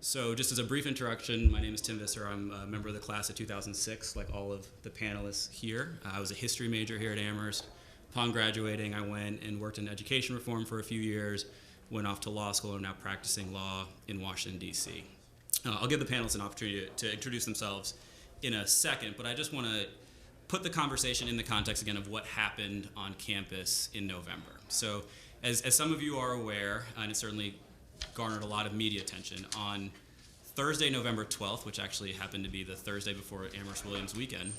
So just as a brief introduction, my name is Tim Visser. I'm a member of the class of 2006, like all of the panelists here. I was a history major here at Amherst. Upon graduating, I went and worked in education reform for a few years, went off to law school, and now practicing law in Washington, D.C. I'll give the panelists an opportunity to introduce themselves in a second, but I just want to put the conversation in the context again of what happened on campus in November. So as some of you are aware, and it certainly garnered a lot of media attention, on Thursday, November 12th, which actually happened to be the Thursday before Amherst Williams weekend,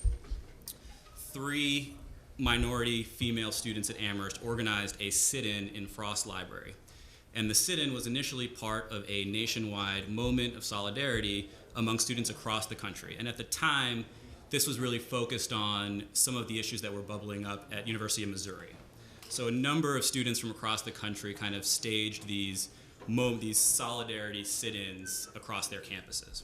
3 minority female students at Amherst organized a sit-in in Frost Library. And the sit-in was initially part of a nationwide moment of solidarity among students across the country. And at the time, this was really focused on some of the issues that were bubbling up at University of Missouri. So a number of students from across the country kind of staged these solidarity sit-ins across their campuses.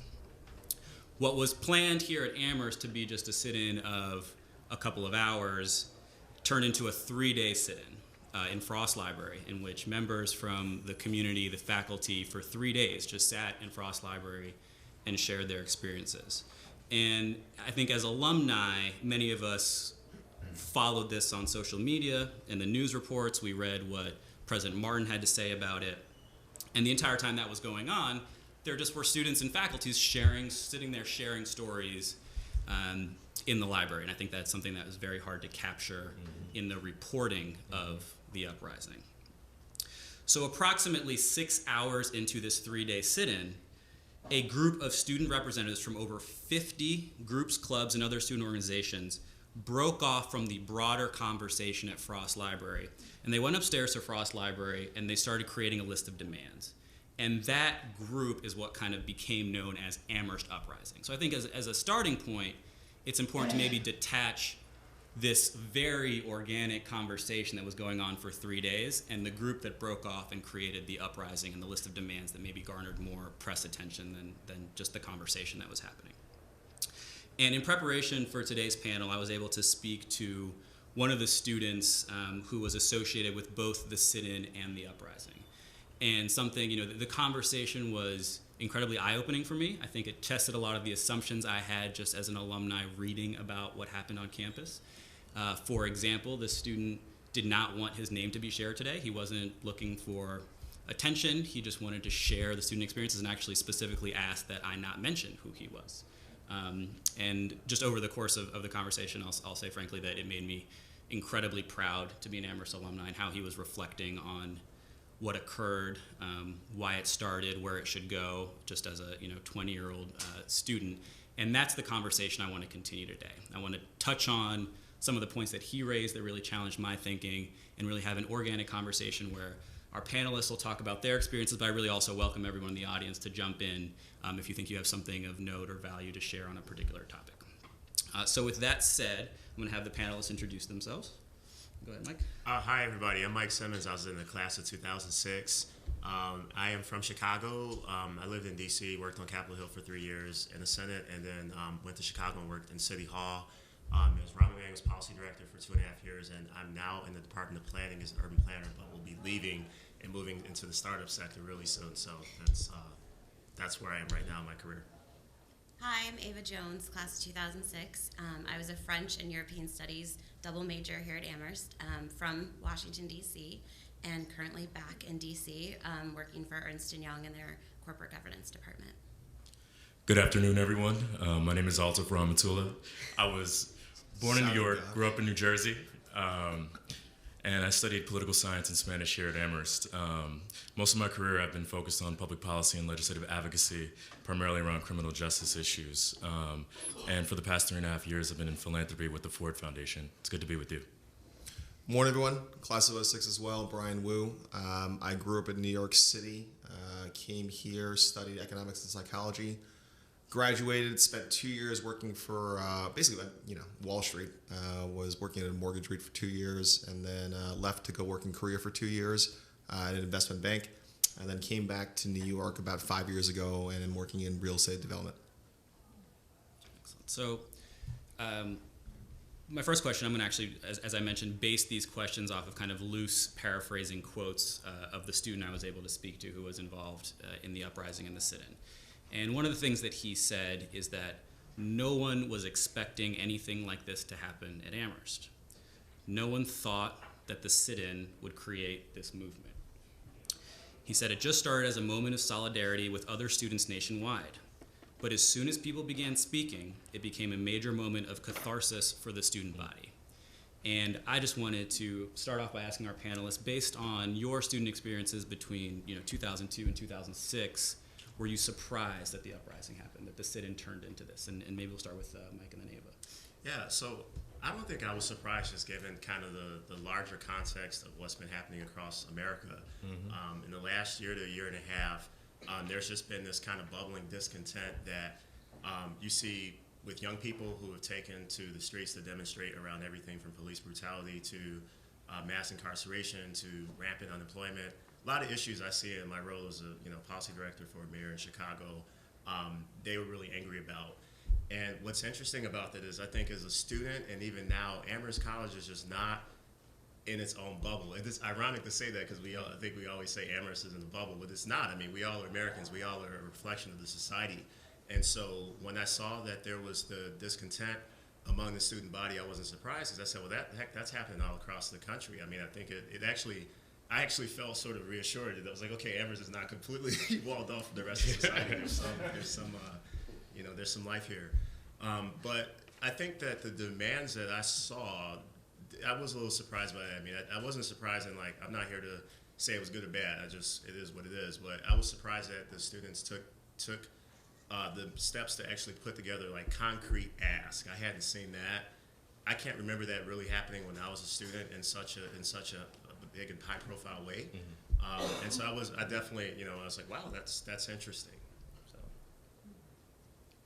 What was planned here at Amherst to be just a sit-in of a couple of hours turned into a 3-day sit-in in Frost Library, in which members from the community, the faculty, for 3 days just sat in Frost Library and shared their experiences. And I think as alumni, many of us followed this on social media and the news reports. We read what President Martin had to say about it. And the entire time that was going on, there just were students and faculties sitting there sharing stories in the library. And I think that's something that was very hard to capture in the reporting of the uprising. So approximately 6 hours into this 3-day sit-in, a group of student representatives from over 50 groups, clubs, and other student organizations broke off from the broader conversation at Frost Library. And they went upstairs to Frost Library and they started creating a list of demands. And that group is what kind of became known as Amherst Uprising. So I think as a starting point, it's important to maybe detach this very organic conversation that was going on for 3 days and the group that broke off and created the uprising and the list of demands that maybe garnered more press attention than just the conversation that was happening. And in preparation for today's panel, I was able to speak to one of the students who was associated with both the sit-in and the uprising. And something, the conversation was incredibly eye-opening for me. I think it tested a lot of the assumptions I had just as an alumni reading about what happened on campus. For example, the student did not want his name to be shared today. He wasn't looking for attention. He just wanted to share the student experiences and actually specifically asked that I not mention who he was. And just over the course of the conversation, I'll say frankly that it made me incredibly proud to be an Amherst alumni and how he was reflecting on what occurred, why it started, where it should go, just as a 20-year-old student. And that's the conversation I want to continue today. I want to touch on some of the points that he raised that really challenged my thinking and really have an organic conversation where our panelists will talk about their experiences, but I really also welcome everyone in the audience to jump in if you think you have something of note or value to share on a particular topic. So with that said, I'm going to have the panelists introduce themselves. Go ahead, Mike. Hi, everybody. I'm Mike Simmons. I was in the class of 2006. I am from Chicago. I lived in D.C., worked on Capitol Hill for 3 years in the Senate, and then went to Chicago and worked in City Hall. As Ronald Williams policy director for 2.5 years, and I'm now in the Department of Planning as an urban planner, but will be leaving and moving into the startup sector really soon. So that's where I am right now in my career. Hi, I'm Ava Jones, class of 2006. I was a French and European Studies double major here at Amherst from Washington, D.C., and currently back in D.C. Working for Ernst & Young in their corporate governance department. Good afternoon, everyone. My name is Altaf Rahmatullah. I was born in New York, grew up in New Jersey, and I studied political science and Spanish here at Amherst. Most of my career I've been focused on public policy and legislative advocacy, primarily around criminal justice issues. And for the past 3.5 years, I've been in philanthropy with the Ford Foundation. It's good to be with you. Morning, everyone. Class of '06 as well, Brian Wu. I grew up in New York City, came here, studied economics and psychology, graduated, spent 2 years working for basically, Wall Street. Was working at a mortgage REIT for 2 years, and then left to go work in Korea for 2 years at an investment bank, and then came back to New York about 5 years ago, and am working in real estate development. Excellent. So, my first question, I'm going to actually, as I mentioned, base these questions off of kind of loose paraphrasing quotes of the student I was able to speak to who was involved in the uprising and the sit-in. And one of the things that he said is that no one was expecting anything like this to happen at Amherst. No one thought that the sit-in would create this movement. He said it just started as a moment of solidarity with other students nationwide. But as soon as people began speaking, it became a major moment of catharsis for the student body. And I just wanted to start off by asking our panelists, based on your student experiences between 2002 and 2006, were you surprised that the uprising happened, that the sit-in turned into this? And maybe we'll start with Mike and then Ava. Yeah, so I don't think I was surprised, just given kind of the larger context of what's been happening across America. In the last year to a year and a half, there's just been this kind of bubbling discontent that you see with young people who have taken to the streets to demonstrate around everything from police brutality to mass incarceration to rampant unemployment. A lot of issues I see in my role as a policy director for a mayor in Chicago, they were really angry about. And what's interesting about that is I think as a student and even now, Amherst College is just not in its own bubble. And it's ironic to say that because I think we always say Amherst is in a bubble, but it's not. I mean, we all are Americans. We all are a reflection of the society. And so when I saw that there was the discontent among the student body, I wasn't surprised because I said, well, that's happening all across the country. I mean, I think I actually felt sort of reassured that I was like, okay, Amherst is not completely walled off from the rest of society. There's some life here. But I think that the demands that I saw, I was a little surprised by that. I mean, I wasn't surprised in I'm not here to say it was good or bad. It is what it is. But I was surprised that the students took the steps to actually put together concrete ask. I hadn't seen that. I can't remember that really happening when I was a student in such a big and high profile way. And so I definitely, I was like, wow, that's interesting. So.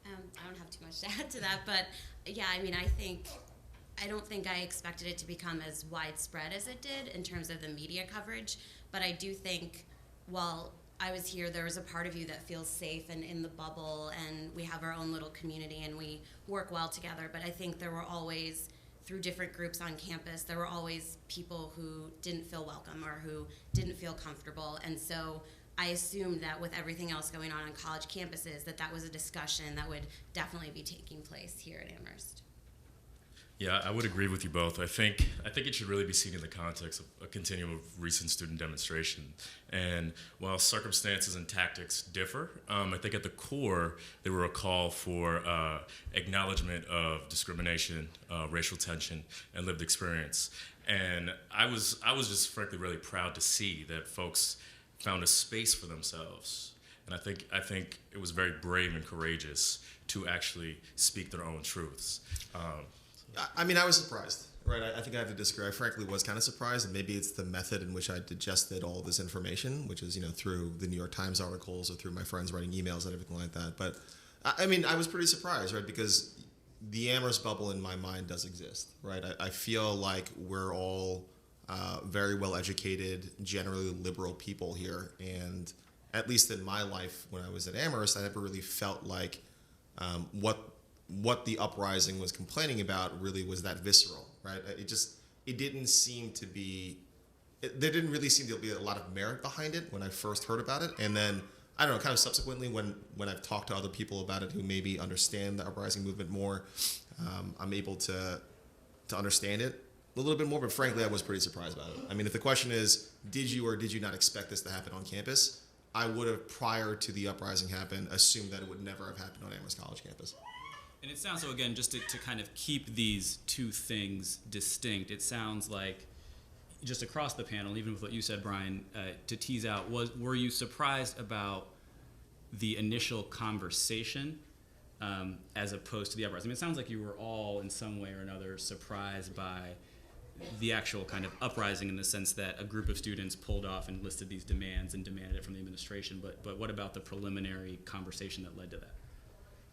I don't have too much to add to that, but yeah, I mean, I don't think I expected it to become as widespread as it did in terms of the media coverage, but I do think while I was here, there was a part of you that feels safe and in the bubble, and we have our own little community and we work well together, but I think there were always, through different groups on campus, there were always people who didn't feel welcome or who didn't feel comfortable, and so I assumed that with everything else going on college campuses, that was a discussion that would definitely be taking place here at Amherst. Yeah, I would agree with you both. I think it should really be seen in the context of a continuum of recent student demonstration. And while circumstances and tactics differ, I think at the core, they were a call for acknowledgement of discrimination, racial tension, and lived experience. And I was just frankly really proud to see that folks found a space for themselves. And I think it was very brave and courageous to actually speak their own truths. I mean, I was surprised, right? I think I have to disagree. I frankly was kind of surprised, and maybe it's the method in which I digested all of this information, which is, through the New York Times articles or through my friends writing emails and everything like that. But, I mean, I was pretty surprised, right? Because the Amherst bubble in my mind does exist, right? I feel like we're all very well-educated, generally liberal people here, and at least in my life when I was at Amherst, I never really felt like what the uprising was complaining about really was that visceral, right? It didn't seem to be, there didn't really seem to be a lot of merit behind it when I first heard about it. And then, I don't know, kind of subsequently when I've talked to other people about it who maybe understand the uprising movement more, I'm able to understand it a little bit more, but frankly, I was pretty surprised about it. I mean, if the question is, did you or did you not expect this to happen on campus? I would have, prior to the uprising happen, assumed that it would never have happened on Amherst College campus. And it sounds, so again, just to kind of keep these two things distinct, it sounds like just across the panel, even with what you said, Brian, to tease out, were you surprised about the initial conversation as opposed to the uprising? I mean, it sounds like you were all in some way or another surprised by the actual kind of uprising in the sense that a group of students pulled off and listed these demands and demanded it from the administration. But what about the preliminary conversation that led to that?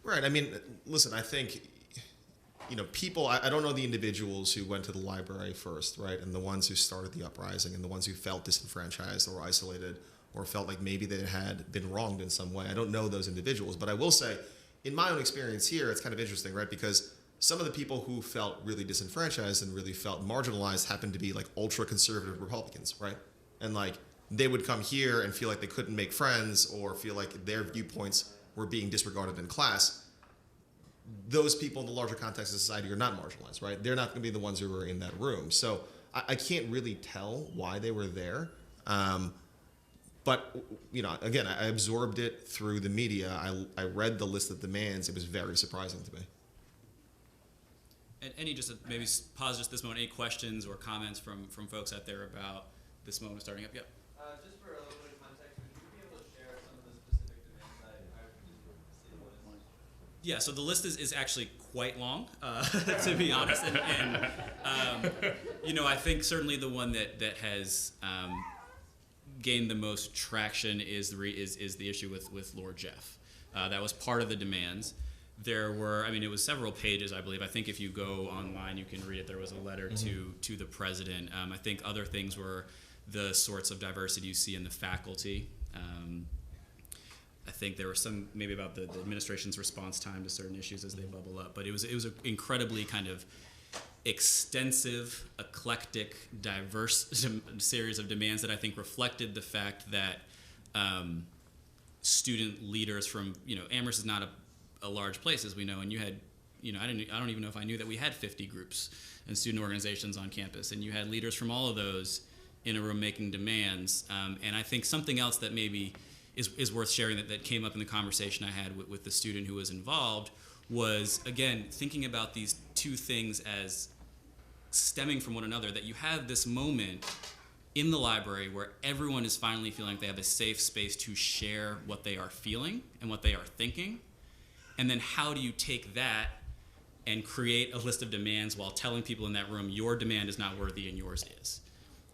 Right. I mean, listen, I think, people, I don't know the individuals who went to the library first, right? And the ones who started the uprising and the ones who felt disenfranchised or isolated or felt like maybe they had been wronged in some way. I don't know those individuals, but I will say, in my own experience here, it's kind of interesting, right? Because some of the people who felt really disenfranchised and really felt marginalized happened to be ultra conservative Republicans, right? And they would come here and feel like they couldn't make friends or feel like their viewpoints were being disregarded in class. Those people in the larger context of society are not marginalized, right? They're not going to be the ones who are in that room. So I can't really tell why they were there. But, again, I absorbed it through the media. I read the list of demands. It was very surprising to me. And any, just to maybe pause just this moment, any questions or comments from folks out there about this moment starting up? Yep. Just for a little bit of context, would you be able to share some of the specific demands I just see the list? Yeah, so the list is actually quite long, to be honest. And I think certainly the one that has gained the most traction is the issue with Lord Jeff. That was part of the demands. There were, it was several pages, I believe. I think if you go online, you can read it. There was a letter to the president. I think other things were the sorts of diversity you see in the faculty. I think there were some maybe about the administration's response time to certain issues as they bubble up. But it was an incredibly kind of extensive, eclectic, diverse series of demands that I think reflected the fact that student leaders from, Amherst is not a large place, as we know, and you had, I don't even know if I knew that we had 50 groups and student organizations on campus, and you had leaders from all of those in a room making demands. And I think something else that maybe is worth sharing that came up in the conversation I had with the student who was involved was, again, thinking about these two things as stemming from one another, that you have this moment in the library where everyone is finally feeling like they have a safe space to share what they are feeling and what they are thinking. And then how do you take that and create a list of demands while telling people in that room your demand is not worthy and yours is?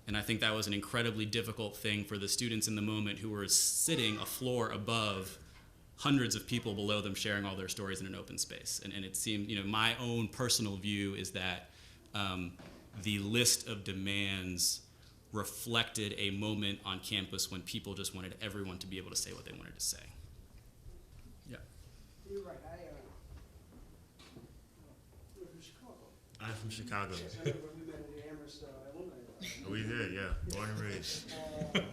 And I think that was an incredibly difficult thing for the students in the moment who were sitting a floor above hundreds of people below them sharing all their stories in an open space. And it seemed, my own personal view is that the list of demands reflected a moment on campus when people just wanted everyone to be able to say what they wanted to say. Yeah. You're right. You're from Chicago. I'm from Chicago. Yes, I remember we met at the Amherst alumni. We did, yeah. Born and raised. I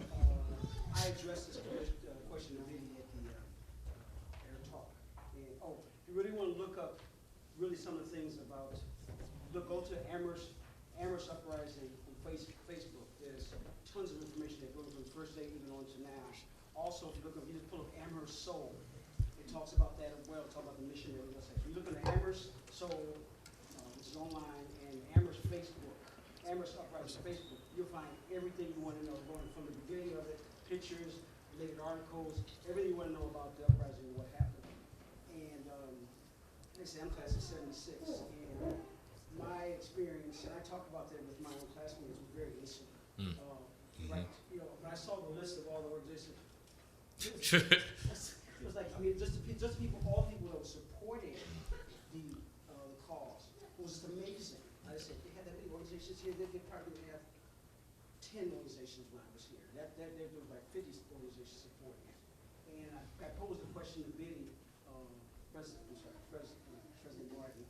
addressed this question of Vinny at the air talk. And, if you really want to look up really some of the things about, go to Amherst Uprising on Facebook. There's tons of information that goes from the first day even on to now. Also, if you look up, you just pull up Amherst Soul. It talks about that as well. It talks about the missionary website. If you look at Amherst Soul, which is online, and Amherst Uprising Facebook, you'll find everything you want to know, going from the beginning of it, pictures, related articles, everything you want to know about the uprising and what happened. And like I say, I'm class of 76, and my experience, and I talk about that with my own classmates, was very insular. Right, when I saw the list of all the organizations, it was like, just the people, all the people that were supporting the cause, it was just amazing. I said, they had that many organizations here, they probably have 10 organizations when I was here. There was like 50 organizations supporting it. And I posed a question to Biddy, President Martin,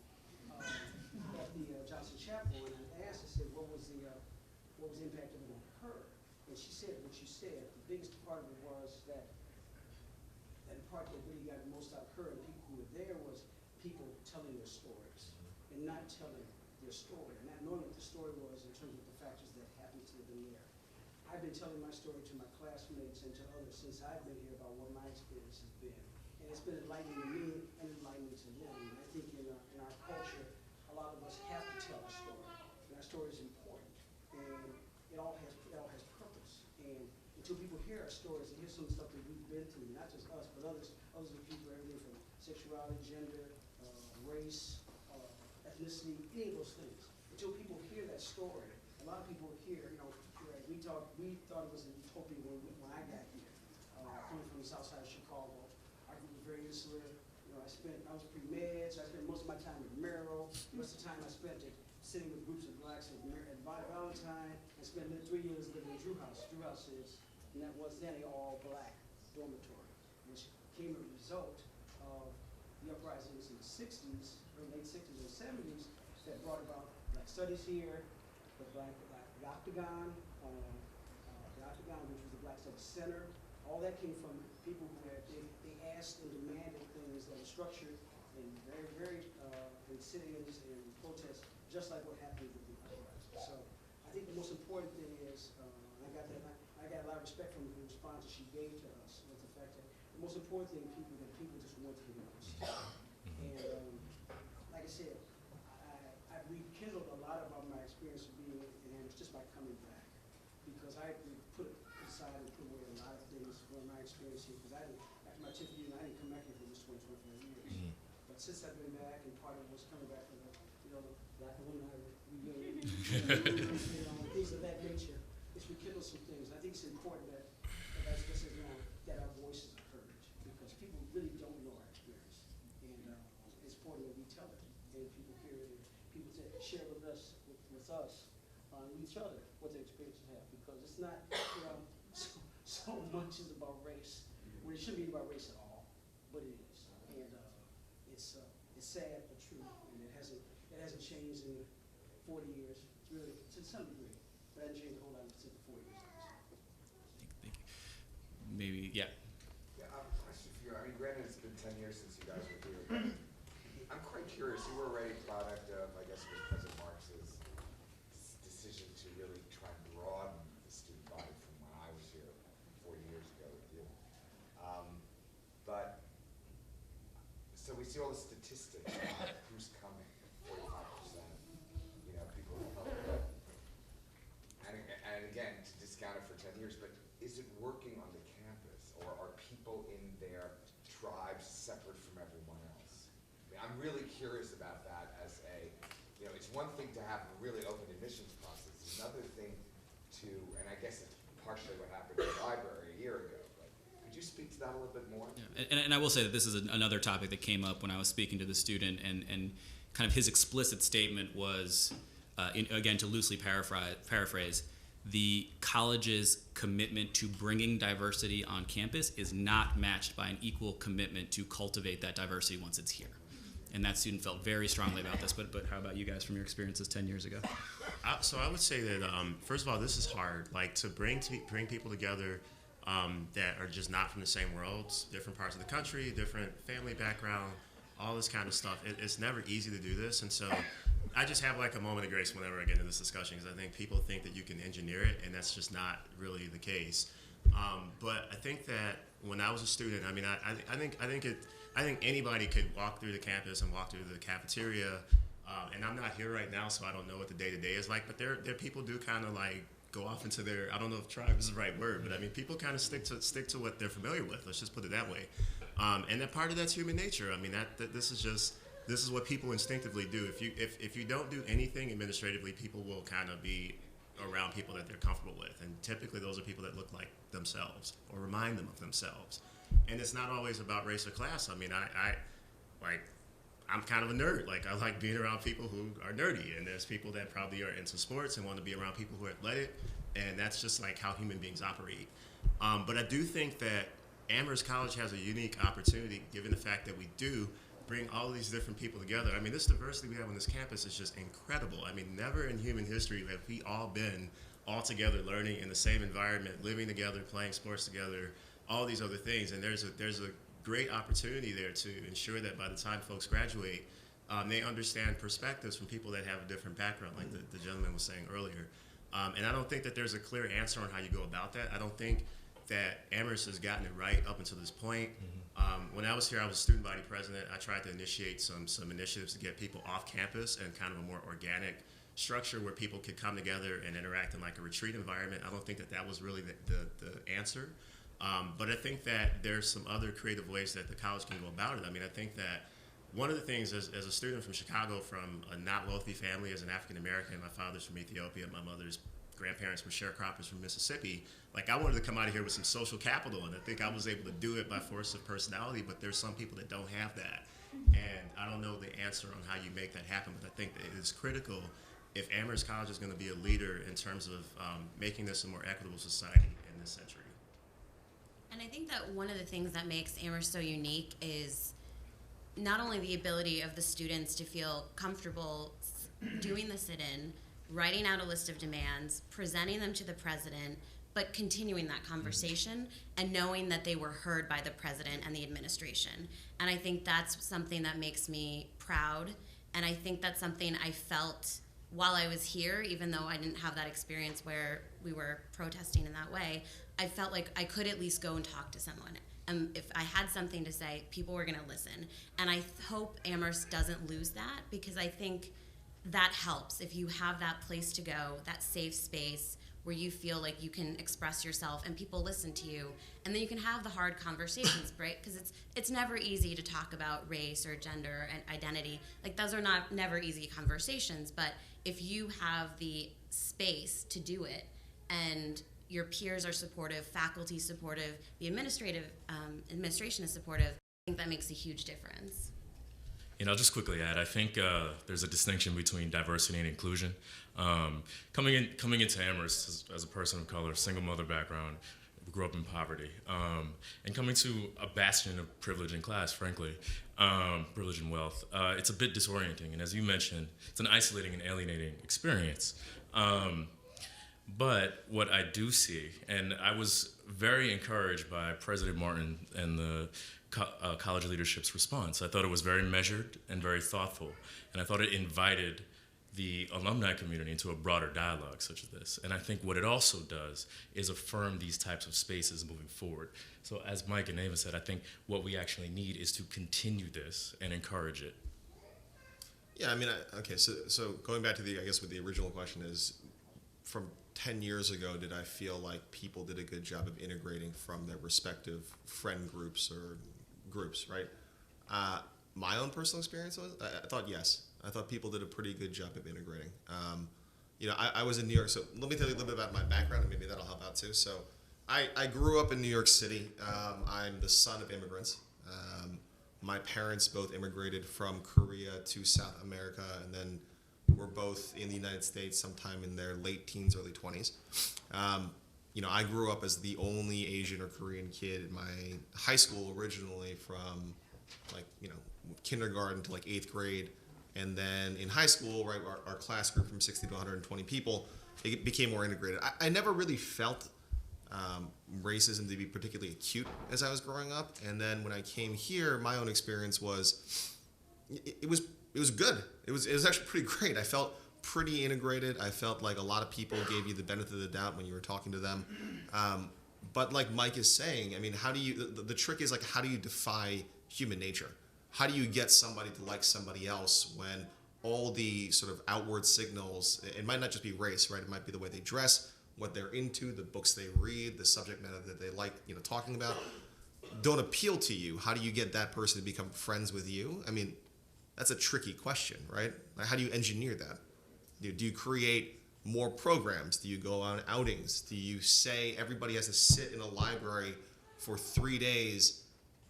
at the Johnson Chapel, and I asked, I said, what was the impact of it on her? And she said what you said. The biggest part of it was that, and the part that really got the most out of her and people who were there was people telling their stories and not telling their story, and not knowing what the story was in terms of the factors that happened to them there. I've been telling my story to my classmates and to others since I've been here about what my experience has been. And it's been enlightening to me and enlightening to them. And I think in our culture, a lot of us have to tell our story. And our story is important. And it all has purpose. And until people hear our stories and hear some of the stuff that we've been through, not just us, but others of people, everything from sexuality, gender, race, ethnicity, any of those things. Until people hear that story, a lot of people hear, we thought it was a utopia when I got here, coming from the south side of Chicago. Our group was very insular. I was pre-med, so I spent most of my time at Merrill. Most of the time I spent sitting with groups of blacks at Valentine. I spent 3 years living in Drew House. Drew House and that was then an all-black dormitory, which came as a result of the uprisings in the 60s, or late 60s and 70s, that brought about black studies here, the black octagon, the Octagon, which was the Black Studies Center. All that came from people who had, they asked and demanded things that were structured and very, very, in sit-ins and protests, just like what happened with the uprising. So I think the most important thing is, I got a lot of respect from the responses she gave to us, was the fact that the most important thing people just want to hear us. And like I said, I rekindled a lot about my experience of being in Amherst just by coming back, because I put aside and put away a lot of things from my experience here, because after my 10th year, I didn't come back here for just 25 years. But since I've been back, and part of it was coming back for the, Black alumni reunion, things of that nature, it's rekindled some things. I think it's important that, as I said now, that our voices are heard, because people really don't know our experience. And it's important that we tell it, and people hear it, and people share with us, with each other, what their experiences have, because it's not, so much is about race, when it shouldn't be about race at all, but it is. And it's sad but true, and it hasn't changed in 40 years. It's really, to some degree, but it hasn't changed a whole lot since the 40 years. Thank you. Maybe, yeah. Yeah, question for you. I mean, granted, it's been 10 years since you guys were here, but I'm quite curious. You were already a product of, I guess, it was President Marx's decision to really try and broaden the student body from when I was here 40 years ago with you. But, so we see all the statistics about who's coming, 45%, people who come. And again, to discount it for 10 years, but is it working on the campus, or are people in their tribes separate from everyone else? I mean, I'm really curious about that as it's one thing to have a really open admissions process, it's another thing to, and I guess it's partially what happened in the library a year ago, but could you speak to that a little bit more? Yeah. And I will say that this is another topic that came up when I was speaking to the student, and kind of his explicit statement was, again, to loosely paraphrase, the college's commitment to bringing diversity on campus is not matched by an equal commitment to cultivate that diversity once it's here. And that student felt very strongly about this, but how about you guys from your experiences 10 years ago? So I would say that, first of all, this is hard. Like, to bring people together that are just not from the same worlds, different parts of the country, different family background, all this kind of stuff. It's never easy to do this, and so I just have like a moment of grace whenever I get into this discussion, because I think people think that you can engineer it, and that's just not really the case. But I think that when I was a student, I mean, I think anybody could walk through the campus and walk through the cafeteria, and I'm not here right now, so I don't know what the day-to-day is like, but there people do kind of like go off into their, I don't know if tribe is the right word, but I mean, people kind of stick to what they're familiar with, let's just put it that way. And that part of that's human nature. I mean, this is what people instinctively do. If you don't do anything administratively, people will kind of be around people that they're comfortable with, and typically those are people that look like themselves or remind them of themselves. And it's not always about race or class. I mean, I'm kind of a nerd. Like, I like being around people who are nerdy, and there's people that probably are into sports and want to be around people who are athletic, and that's just like how human beings operate. But I do think that Amherst College has a unique opportunity, given the fact that we do bring all these different people together. I mean, this diversity we have on this campus is just incredible. I mean, never in human history have we all been all together, learning in the same environment, living together, playing sports together, all these other things. And there's a great opportunity there to ensure that by the time folks graduate, they understand perspectives from people that have a different background, like the gentleman was saying earlier. And I don't think that there's a clear answer on how you go about that. I don't think that Amherst has gotten it right up until this point. When I was here, I was student body president. I tried to initiate some initiatives to get people off campus and kind of a more organic structure where people could come together and interact in like a retreat environment. I don't think that was really the answer. But I think that there's some other creative ways that the college can go about it. I mean, I think that one of the things as a student from Chicago, from a not wealthy family, as an African American, my father's from Ethiopia, my mother's grandparents were sharecroppers from Mississippi. Like, I wanted to come out of here with some social capital, and I think I was able to do it by force of personality, but there's some people that don't have that. And I don't know the answer on how you make that happen, but I think that it is critical if Amherst College is going to be a leader in terms of making this a more equitable society in this century. And I think that one of the things that makes Amherst so unique is not only the ability of the students to feel comfortable doing the sit-in, writing out a list of demands, presenting them to the president, but continuing that conversation and knowing that they were heard by the president and the administration. And I think that's something that makes me proud. And I think that's something I felt while I was here, even though I didn't have that experience where we were protesting in that way. I felt like I could at least go and talk to someone. If I had something to say, people were going to listen. And I hope Amherst doesn't lose that, because I think that helps if you have that place to go, that safe space where you feel like you can express yourself and people listen to you, and then you can have the hard conversations, right? Because it's never easy to talk about race or gender and identity. Like, those are never easy conversations, but if you have the space to do it and your peers are supportive, faculty supportive, the administration is supportive, I think that makes a huge difference. And I'll just quickly add, I think there's a distinction between diversity and inclusion. Coming into Amherst as a person of color, single mother background, grew up in poverty, and coming to a bastion of privilege and class, frankly, privilege and wealth, it's a bit disorienting. And as you mentioned, it's an isolating and alienating experience. But what I do see, and I was very encouraged by President Martin and the college leadership's response. I thought it was very measured and very thoughtful, and I thought it invited the alumni community into a broader dialogue such as this. And I think what it also does is affirm these types of spaces moving forward. So as Mike and Ava said, I think what we actually need is to continue this and encourage it. Yeah, I mean, okay, so going back to what the original question is, from 10 years ago, did I feel like people did a good job of integrating from their respective friend groups or groups, right? My own personal experience was, I thought yes. I thought people did a pretty good job of integrating. I was in New York, so let me tell you a little bit about my background, and maybe that'll help out too. So I grew up in New York City. I'm the son of immigrants. My parents both immigrated from Korea to South America, and then were both in the United States sometime in their late teens, early 20s. I grew up as the only Asian or Korean kid in my high school, originally from kindergarten to 8th grade. And then in high school, right, our class grew from 60 to 120 people. It became more integrated. I never really felt racism to be particularly acute as I was growing up. And then when I came here, my own experience was, it was good. It was actually pretty great. I felt pretty integrated. I felt like a lot of people gave you the benefit of the doubt when you were talking to them. But like Mike is saying, I mean, the trick is, how do you defy human nature? How do you get somebody to like somebody else when all the sort of outward signals, it might not just be race, right? It might be the way they dress, what they're into, the books they read, the subject matter that they like, talking about, don't appeal to you. How do you get that person to become friends with you? I mean, that's a tricky question, right? How do you engineer that? Do you create more programs? Do you go on outings? Do you say everybody has to sit in a library for 3 days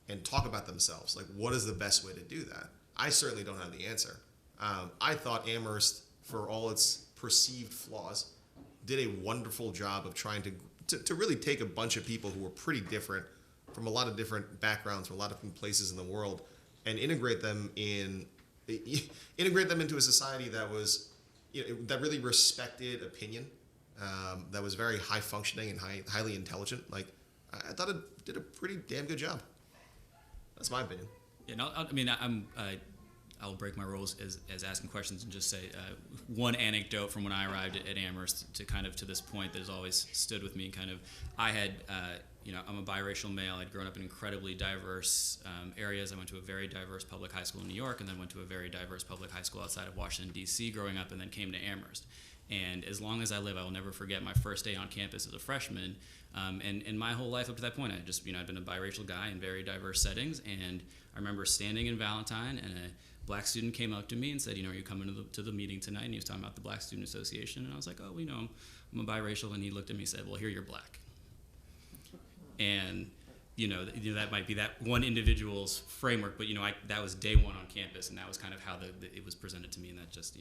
and talk about themselves? What is the best way to do that? I certainly don't have the answer. I thought Amherst, for all its perceived flaws, did a wonderful job of trying to really take a bunch of people who were pretty different, from a lot of different backgrounds, from a lot of different places in the world, and integrate them into a society that was, that really respected opinion, that was very high functioning and highly intelligent. I thought it did a pretty damn good job. That's my opinion. Yeah, no, I'll break my rules as asking questions and just say one anecdote from when I arrived at Amherst to this point that has always stood with me. I had, I'm a biracial male. I'd grown up in incredibly diverse areas. I went to a very diverse public high school in New York, and then went to a very diverse public high school outside of Washington, D.C. growing up, and then came to Amherst. And as long as I live, I will never forget my first day on campus as a freshman. And my whole life up to that point, I'd been a biracial guy in very diverse settings. And I remember standing in Valentine, and a black student came up to me and said, are you coming to the meeting tonight? And he was talking about the Black Student Association. And I was like, oh, I'm a biracial. And he looked at me and said, well, here you're black. And, that might be that one individual's framework, but, that was day one on campus, and that was kind of how it was presented to me, and that just,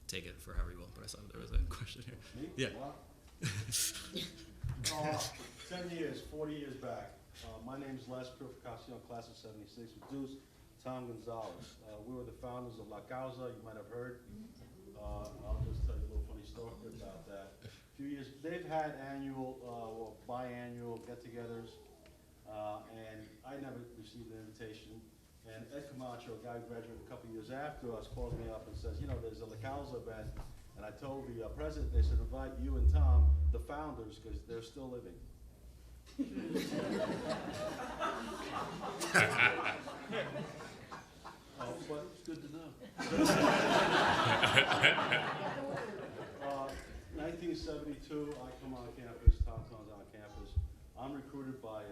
take it for however you will. But I saw there was a question here. Me? Yeah. Wow. 10 years, 40 years back. My name is Les Purificacion, class of 76, with Deuce, Tom Gonzalez. We were the founders of La Causa, you might have heard. I'll just tell you a little funny story about that. A few years. They've had annual or biannual get-togethers, and I never received an invitation. And Ed Camacho, a guy who graduated a couple years after us, calls me up and says, you know, there's a La Causa event, and I told the president, they should invite you and Tom, the founders, because they're still living. But it's good to know. 1972, I come on campus, Tom comes on campus. I'm recruited by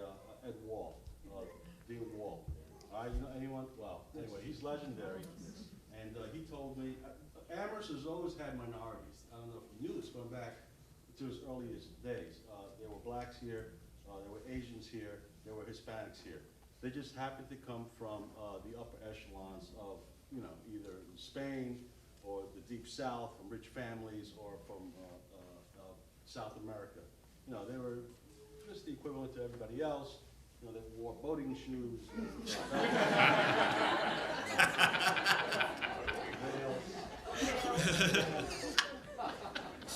Ed Wall, Dean Wall. You know anyone? Well, anyway, he's legendary. And he told me, Amherst has always had minorities. I don't know if you knew this, going back to his earliest days. There were blacks here, there were Asians here, there were Hispanics here. They just happened to come from the upper echelons of, you know, either Spain or the Deep South, from rich families, or from South America. You know, they were just the equivalent to everybody else. You know, they wore boating shoes.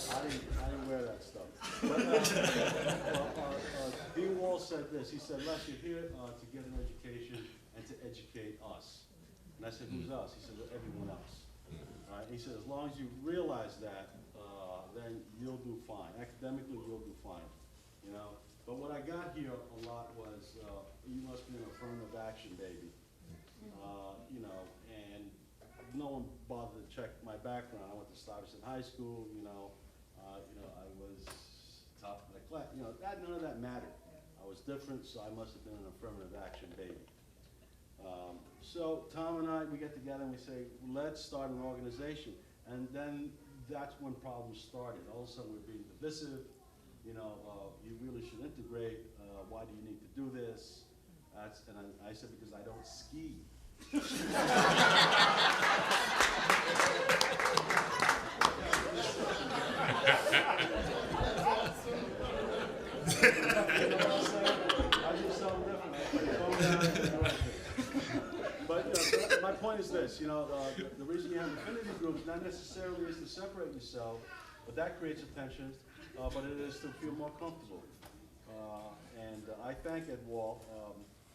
I didn't wear that stuff. But, Dean Wall said this. He said, Les, you're here to get an education and to educate us. And I said, who's us? He said, well, everyone else. All right? He said, as long as you realize that, then you'll do fine. Academically, you'll do fine. You know? But what I got here a lot was, you must be an affirmative action baby. You know, and no one bothered to check my background. I went to Stuyvesant High School, you know, I was top of the class. You know, none of that mattered. I was different, so I must have been an affirmative action baby. So Tom and I, we get together and we say, let's start an organization. And then that's when problems started. All of a sudden we're being divisive. You know, you really should integrate. Why do you need to do this? And I said, because I don't ski. But my point is this, you know, the reason you have affinity groups not necessarily is to separate yourself, but that creates a tension, but it is to feel more comfortable. And I thank Ed Wall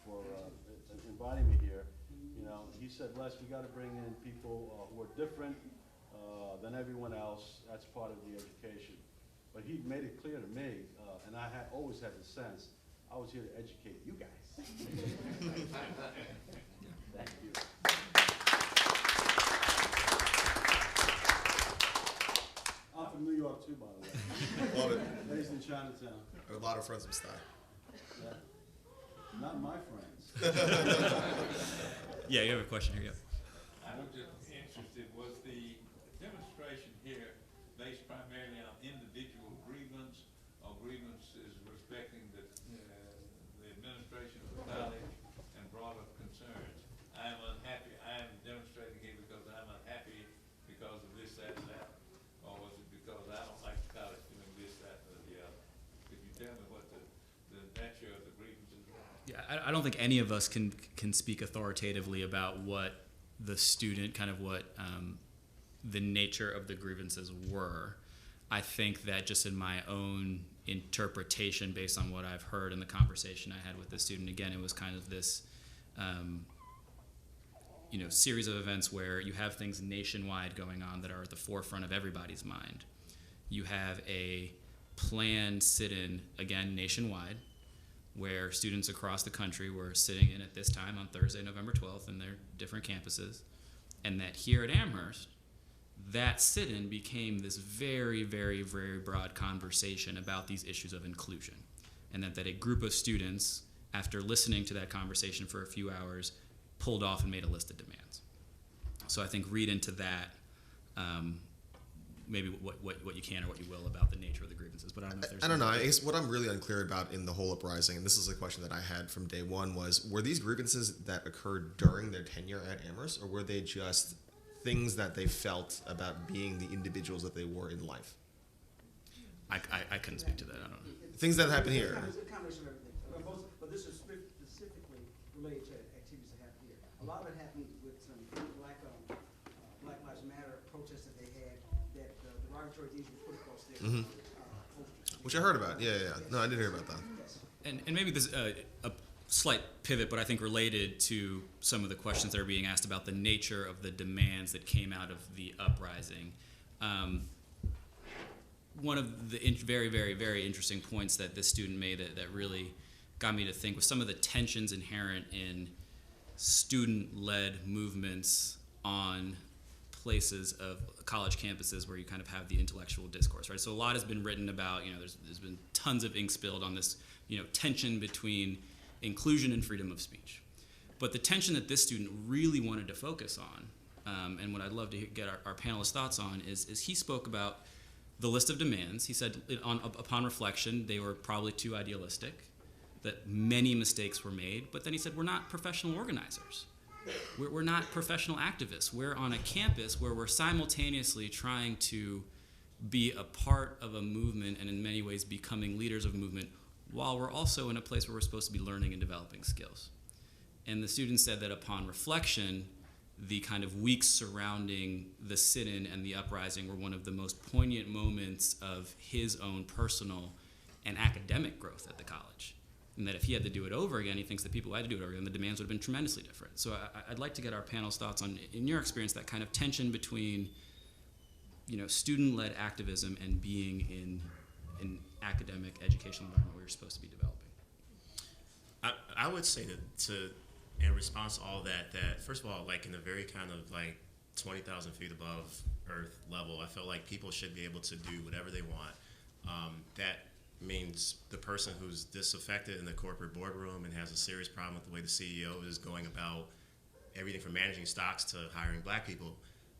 for inviting me here. You know, he said, Les, we got to bring in people who are different than everyone else. That's part of the education. But he made it clear to me, and I had always had the sense, I was here to educate you guys. Thank you. I'm from New York too, by the way. Love it. Raised in Chinatown. I have a lot of friends from Stuyvesant. Yeah. Not my friends. Yeah, you have a question here. Yeah. I was just interested, was the demonstration here based primarily on individual grievance or grievances respecting the administration of the college and broader concerns? I am unhappy, I am demonstrating here because I'm unhappy because of this, that, and that, or was it because I don't like the college doing this, that, or the other? Could you tell me what the nature of the grievances were? Yeah, I don't think any of us can speak authoritatively about what the student, kind of what the nature of the grievances were. I think that just in my own interpretation, based on what I've heard in the conversation I had with the student, again, it was kind of this, series of events where you have things nationwide going on that are at the forefront of everybody's mind. You have a planned sit-in, again, nationwide, where students across the country were sitting in at this time on Thursday, November 12th, in their different campuses, and that here at Amherst, that sit-in became this very, very, very broad conversation about these issues of inclusion, and that a group of students, after listening to that conversation for a few hours, pulled off and made a list of demands. So I think read into that maybe what you can or what you will about the nature of the grievances, but I don't know if there's... I don't know. I guess what I'm really unclear about in the whole uprising, and this is a question that I had from day one, was were these grievances that occurred during their tenure at Amherst, or were they just things that they felt about being the individuals that they were in life? I couldn't speak to that. I don't know. Things that happen here. It's a combination of everything. But this is specifically related to activities that happen here. A lot of it happened with some Black Lives Matter protests that they had, that derogatory things were put across there which I heard about. Yeah. No, I did hear about that. And maybe this a slight pivot, but I think related to some of the questions that are being asked about the nature of the demands that came out of the uprising. One of the very, very, very interesting points that this student made that really got me to think was some of the tensions inherent in student-led movements on places of college campuses where you kind of have the intellectual discourse, right? So a lot has been written about, there's been tons of ink spilled on this, tension between inclusion and freedom of speech. But the tension that this student really wanted to focus on, and what I'd love to get our panelists' thoughts on, is he spoke about the list of demands. He said, upon reflection, they were probably too idealistic, that many mistakes were made, but then he said, we're not professional organizers. We're not professional activists. We're on a campus where we're simultaneously trying to be a part of a movement and in many ways becoming leaders of a movement while we're also in a place where we're supposed to be learning and developing skills. And the student said that upon reflection, the kind of weeks surrounding the sit-in and the uprising were one of the most poignant moments of his own personal and academic growth at the college. And that if he had to do it over again, he thinks that people who had to do it over again, the demands would have been tremendously different. So I'd like to get our panel's thoughts on, in your experience, that kind of tension between, student-led activism and being in an academic, educational environment where you're supposed to be developing. I would say to in response to all that first of all, like in the very kind of like 20,000 feet above Earth level, I feel like people should be able to do whatever they want. That means the person who's disaffected in the corporate boardroom and has a serious problem with the way the CEO is going about everything from managing stocks to hiring black people.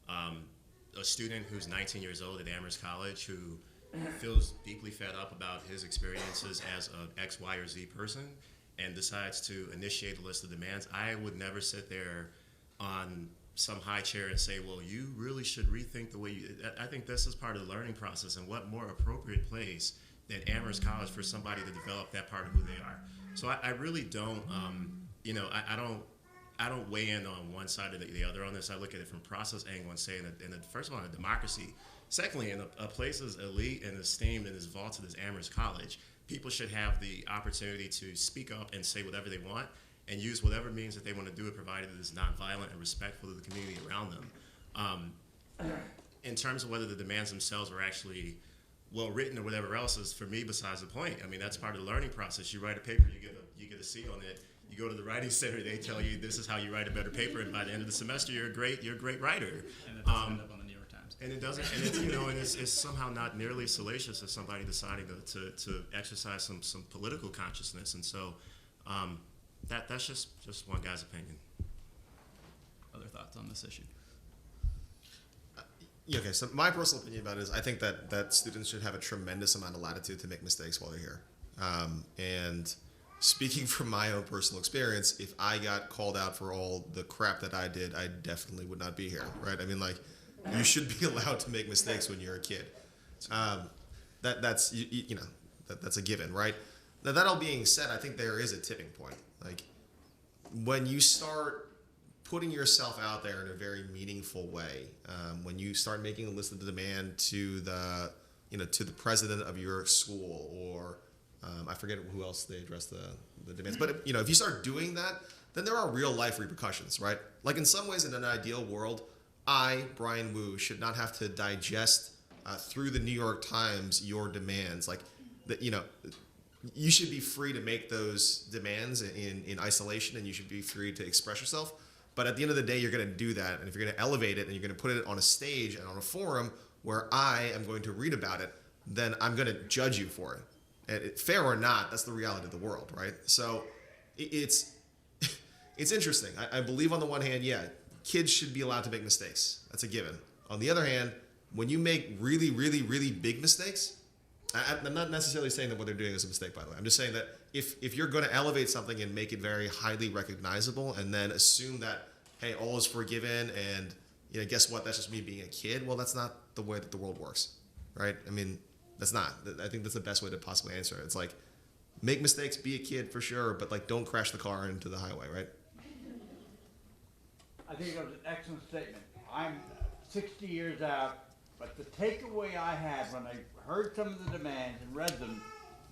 A student who's 19 years old at Amherst College who feels deeply fed up about his experiences as an X, Y, or Z person and decides to initiate a list of demands, I would never sit there on some high chair and say, well, you really should rethink the way you, I think this is part of the learning process, and what more appropriate place than Amherst College for somebody to develop that part of who they are. So I really don't, I don't weigh in on one side or the other on this. I look at it from process angle and say, first of all, in a democracy. Secondly, in a place as elite and esteemed and as vaulted as Amherst College, people should have the opportunity to speak up and say whatever they want and use whatever means that they want to do it, provided it is nonviolent and respectful to the community around them. In terms of whether the demands themselves are actually well written or whatever else is, for me, besides the point. I mean, that's part of the learning process. You write a paper, you get a C on it. You go to the writing center, they tell you this is how you write a better paper, and by the end of the semester, you're a great writer. And it doesn't end up on the New York Times. And it doesn't, and it's, and it's somehow not nearly as salacious as somebody deciding to exercise some political consciousness. And so that's just one guy's opinion. Other thoughts on this issue? Yeah, okay, so my personal opinion about it is I think that students should have a tremendous amount of latitude to make mistakes while they're here. And speaking from my own personal experience, if I got called out for all the crap that I did, I definitely would not be here, right? I mean, like, you should be allowed to make mistakes when you're a kid. That's that's a given, right? Now, that all being said, I think there is a tipping point. Like, when you start putting yourself out there in a very meaningful way, when you start making a list of the demand to the president of your school, or I forget who else they address the demands, but if you start doing that, then there are real life repercussions, right? Like, in some ways, in an ideal world, I, Brian Wu, should not have to digest through the New York Times your demands. Like, that, you should be free to make those demands in isolation, and you should be free to express yourself. But at the end of the day, you're going to do that, and if you're going to elevate it and you're going to put it on a stage and on a forum where I am going to read about it, then I'm going to judge you for it. And fair or not, that's the reality of the world, right? So it's interesting. I believe on the one hand, yeah, kids should be allowed to make mistakes. That's a given. On the other hand, when you make really, really, really big mistakes, I'm not necessarily saying that what they're doing is a mistake, by the way. I'm just saying that if you're going to elevate something and make it very highly recognizable and then assume that, hey, all is forgiven and guess what, that's just me being a kid, well, that's not the way that the world works, right? I mean, that's not. I think that's the best way to possibly answer it. It's like, make mistakes, be a kid for sure, but like, don't crash the car into the highway, right? I think it was an excellent statement. I'm 60 years out But the takeaway I had when I heard some of the demands and read them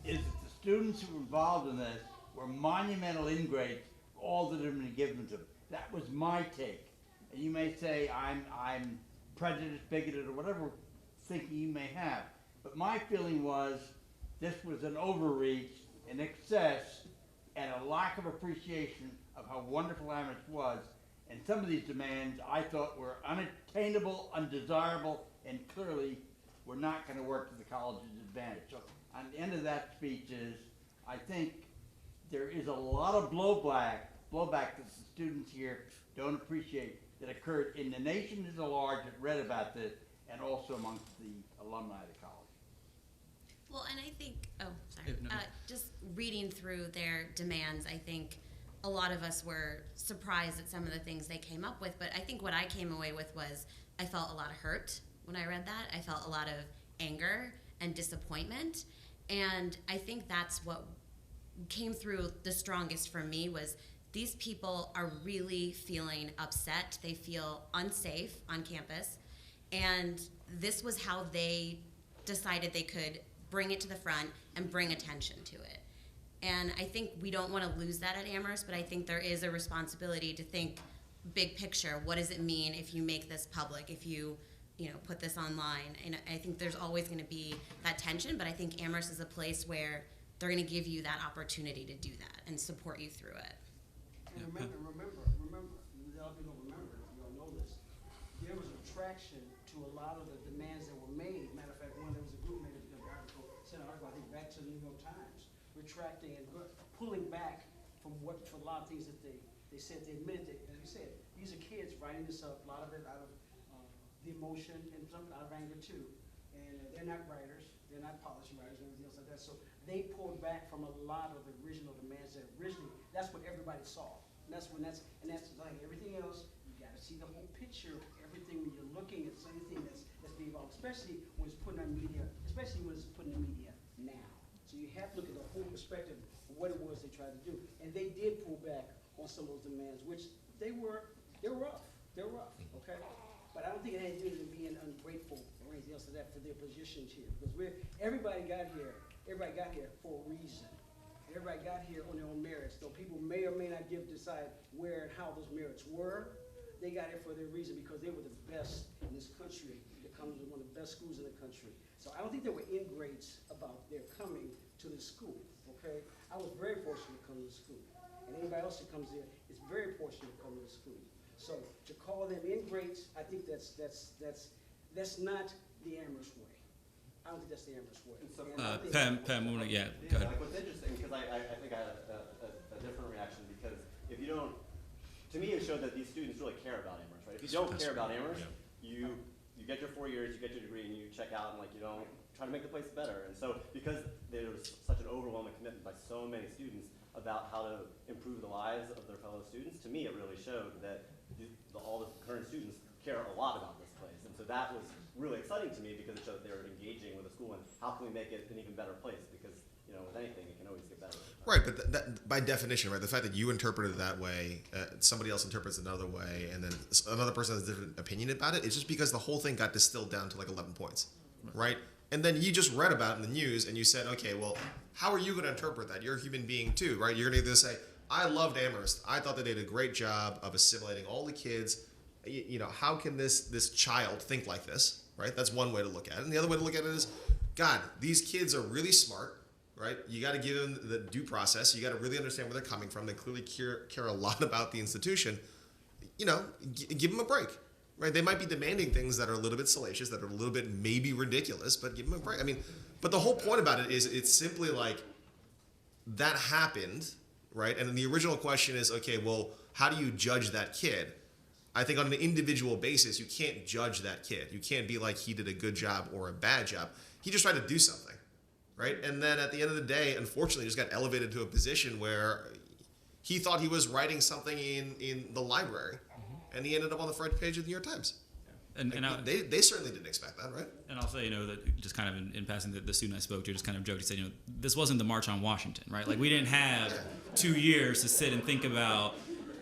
is that the students who were involved in this were monumental ingrates for all that had been given to them. That was my take. And you may say I'm prejudiced, bigoted, or whatever thinking you may have. But my feeling was this was an overreach, an excess, and a lack of appreciation of how wonderful Amherst was. And some of these demands I thought were unattainable, undesirable, and clearly were not going to work to the college's advantage. So on the end of that speech is, I think there is a lot of blowback that the students here don't appreciate that occurred in the nation as a large that read about this, and also amongst the alumni of the college. Well, and I think, just reading through their demands, I think a lot of us were surprised at some of the things they came up with, but I think what I came away with was I felt a lot of hurt when I read that. I felt a lot of anger and disappointment, and I think that's what came through the strongest for me was these people are really feeling upset. They feel unsafe on campus, and this was how they decided they could bring it to the front and bring attention to it. And I think we don't want to lose that at Amherst, but I think there is a responsibility to think big picture. What does it mean if you make this public, if you put this online? And I think there's always going to be that tension, but I think Amherst is a place where they're going to give you that opportunity to do that and support you through it. And remember, a lot of people don't remember, you all know this, there was attraction to a lot of the demands that were made. Matter of fact, there was a group made an article, sent an article, I think, back to the New York Times, retracting and pulling back from for a lot of things that they said. They admitted that, as we said, these are kids writing this up, a lot of it out of the emotion and some out of anger too. And they're not writers, they're not policy writers and everything else like that. So they pulled back from a lot of the original demands that originally, that's what everybody saw. And that's like everything else, you gotta see the whole picture, everything when you're looking at something that's being involved, especially when it's put in media, especially when it's put in the media now. So you have to look at the whole perspective of what it was they tried to do. And they did pull back on some of those demands, which they're rough, okay? But I don't think it had to do with being ungrateful or anything else like that for their positions here. Because everybody got here for a reason. Everybody got here on their own merits. Though people may or may not decide where and how those merits were, they got here for their reason because they were the best in this country. They come to one of the best schools in the country. So I don't think there were ingrates about their coming to the school, okay? I was very fortunate to come to the school. And anybody else that comes there is very fortunate to come to the school. So to call them ingrates, I think that's not the Amherst way. I don't think that's the Amherst way. Pam, go ahead. Like what's interesting, because I think I had a different reaction, because if you don't, to me it showed that these students really care about Amherst, right? If you don't care about Amherst, you get your 4 years, you get your degree, and you check out, and you don't try to make the place better. And so because there was such an overwhelming commitment by so many students about how to improve the lives of their fellow students, to me it really showed that all the current students care a lot about this place. And so that was really exciting to me because it showed that they were engaging with the school and how can we make it an even better place, because with anything it can always get better. Right, but that, by definition, right, the fact that you interpret it that way, somebody else interprets it another way, and then another person has a different opinion about it, it's just because the whole thing got distilled down to like 11 points, right? And then you just read about it in the news and you said, okay, well, how are you going to interpret that? You're a human being too, right? You're going to either say, I loved Amherst. I thought that they did a great job of assimilating all the kids. How can this child think like this, right? That's one way to look at it. And the other way to look at it is, God, these kids are really smart, right? You got to give them the due process. You got to really understand where they're coming from. They clearly care a lot about the institution. Give them a break, right? They might be demanding things that are a little bit salacious, that are a little bit maybe ridiculous, but give them a break. I mean, but the whole point about it is it's simply like that happened, right? And then the original question is, okay, well, how do you judge that kid? I think on an individual basis, you can't judge that kid. You can't be like he did a good job or a bad job. He just tried to do something, right? And then at the end of the day, unfortunately, just got elevated to a position where he thought he was writing something in the library, and he ended up on the front page of the New York Times. And they certainly didn't expect that, right? And I'll say, that just kind of in passing, the student I spoke to just kind of joked. He said, this wasn't the March on Washington, right? Like we didn't have 2 years to sit and think about,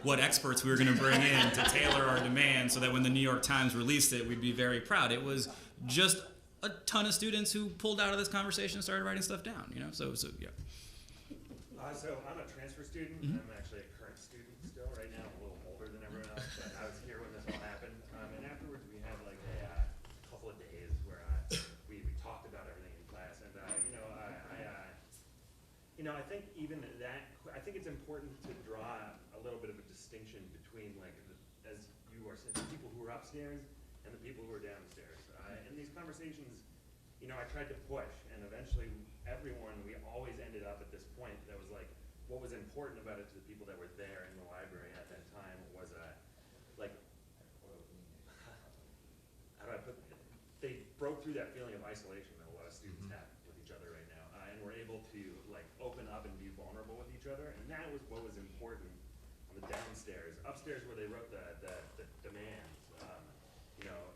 what experts we were going to bring in to tailor our demand so that when the New York Times released it, we'd be very proud. It was just a ton of students who pulled out of this conversation and started writing stuff down, you know? So yeah. So I'm a transfer student. I'm actually a current student still right now. I'm a little older than everyone else, but I was here when this all happened. And afterwards, we had like a couple of days where we talked about everything in class. And I think even that, I think it's important to draw a little bit of a distinction between like, as you are saying, the people who are upstairs and the people who are downstairs. In these conversations, I tried to push, and eventually everyone, we always ended up at this point that was like, what was important about it to the people that were there in the library at that time was like, how do I put it? They broke through that feeling of isolation that a lot of students have with each other right now, and were able to like open up and be vulnerable with each other, and that was what was important on the downstairs. Upstairs, where they wrote the demands,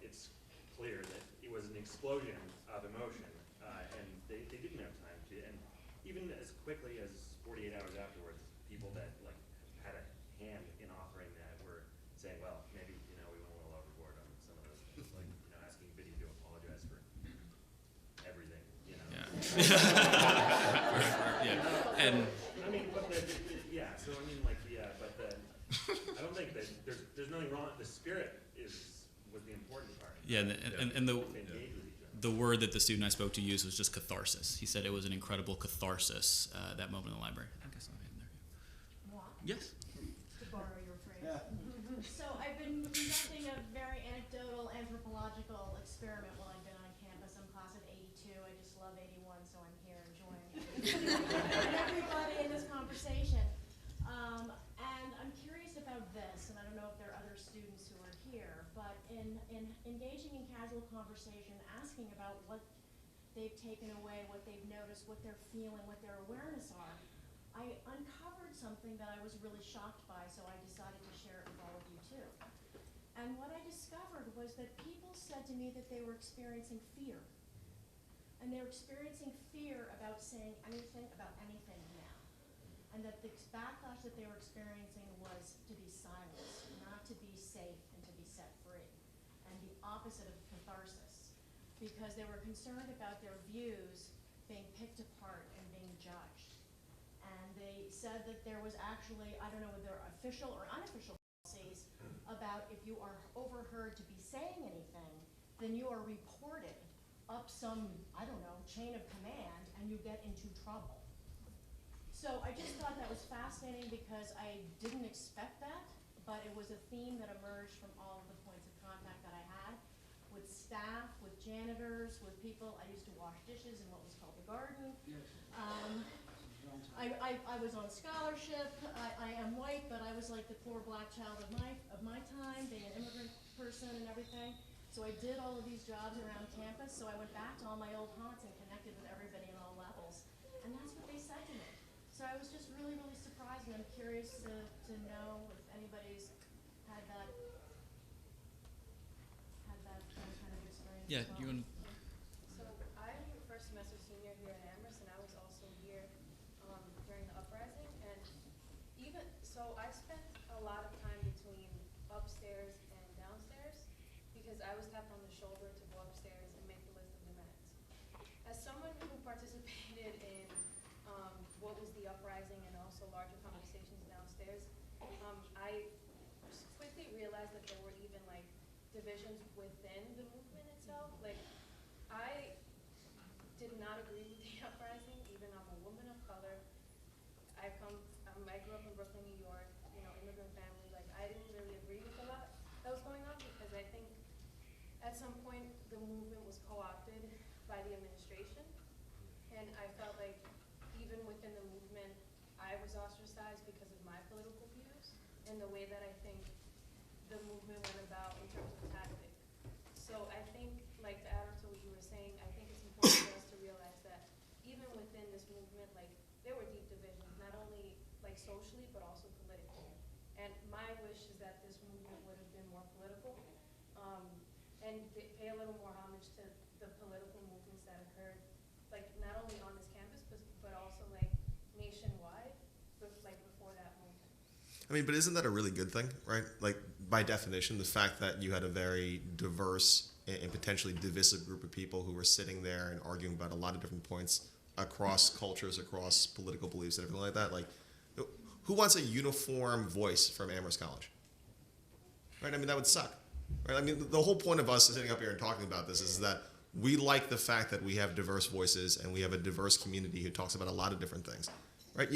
it's clear that it was an explosion of emotion, and they didn't have time to, and even as quickly as 48 hours afterwards, people that like had a hand in offering that were saying, well, maybe we went a little overboard on some of those things, like asking Biddy to apologize for everything, Yeah. Yeah. And I mean, but so I mean, like I don't think that there's nothing wrong. The spirit was the important part. yeah, and the word that the student I spoke to used was just catharsis. He said it was an incredible catharsis, that moment in the library. I guess I'll end there. Moi? Yes. To borrow your phrase. So I've been conducting a very anecdotal anthropological experiment while I've been on campus. I'm class of 82. I just love 81, so I'm here enjoying everybody in this conversation. And I'm curious about this, and I don't know if there are other students who are here, but in engaging in casual conversation, asking about what they've taken away, what they've noticed, what they're feeling, what their awareness are, I uncovered something that I was really shocked by, so I decided to share it with all of you too. And what I discovered was that people said to me that they were experiencing fear. And they were experiencing fear about saying anything about anything now. And that the backlash that they were experiencing was to be silenced, not to be safe and to be set free. And the opposite of catharsis. Because they were concerned about their views being picked apart and being judged. And they said that there was actually, I don't know whether official or unofficial policies about if you are overheard to be saying anything, then you are reported up some, I don't know, chain of command, and you get into trouble. So I just thought that was fascinating because I didn't expect that, but it was a theme that emerged from all of the points of contact that I had with staff, with janitors, with people. I used to wash dishes in what was called the garden. I was on scholarship. I am white, but I was like the poor black child of my time, being an immigrant person and everything. So I did all of these jobs around campus. So I went back to all my old haunts and connected with everybody in all levels, and that's what they said to me. So I was just really, really surprised, and I'm curious to know if anybody's had that kind of experience. Yeah, as well. you want. So I'm a first semester senior here at Amherst, and I was also here during the uprising. And even so, I spent a lot of time between upstairs and downstairs because I was tapped on the shoulder to go upstairs and make the list of demands. As someone who participated in what was the uprising and also larger conversations downstairs, I quickly realized that there were even like divisions within the movement itself. Like, I did not agree with the uprising, even I'm a woman of color. I grew up in Brooklyn, New York, immigrant family. Like, I didn't really agree with a lot that was going on because I think at some point the movement was co-opted by the administration, and I felt like even within the movement, I was ostracized because of my political views and the way that I think the movement went about in terms of tactic. So I think, like to add on to what you were saying, I think it's important for us to realize that even within this movement, like there were deep divisions, not only like socially but also politically. And my wish is that this movement would have been more political, and pay a little more homage to the political movements that occurred, like not only on this campus but also like nationwide, like before that movement. I mean, but isn't that a really good thing, right? Like, by definition, the fact that you had a very diverse and potentially divisive group of people who were sitting there and arguing about a lot of different points across cultures, across political beliefs, and everything like that. Like, who wants a uniform voice from Amherst College? Right? I mean, that would suck. Right? I mean, the whole point of us sitting up here and talking about this is that we like the fact that we have diverse voices and we have a diverse community who talks about a lot of different things. Right?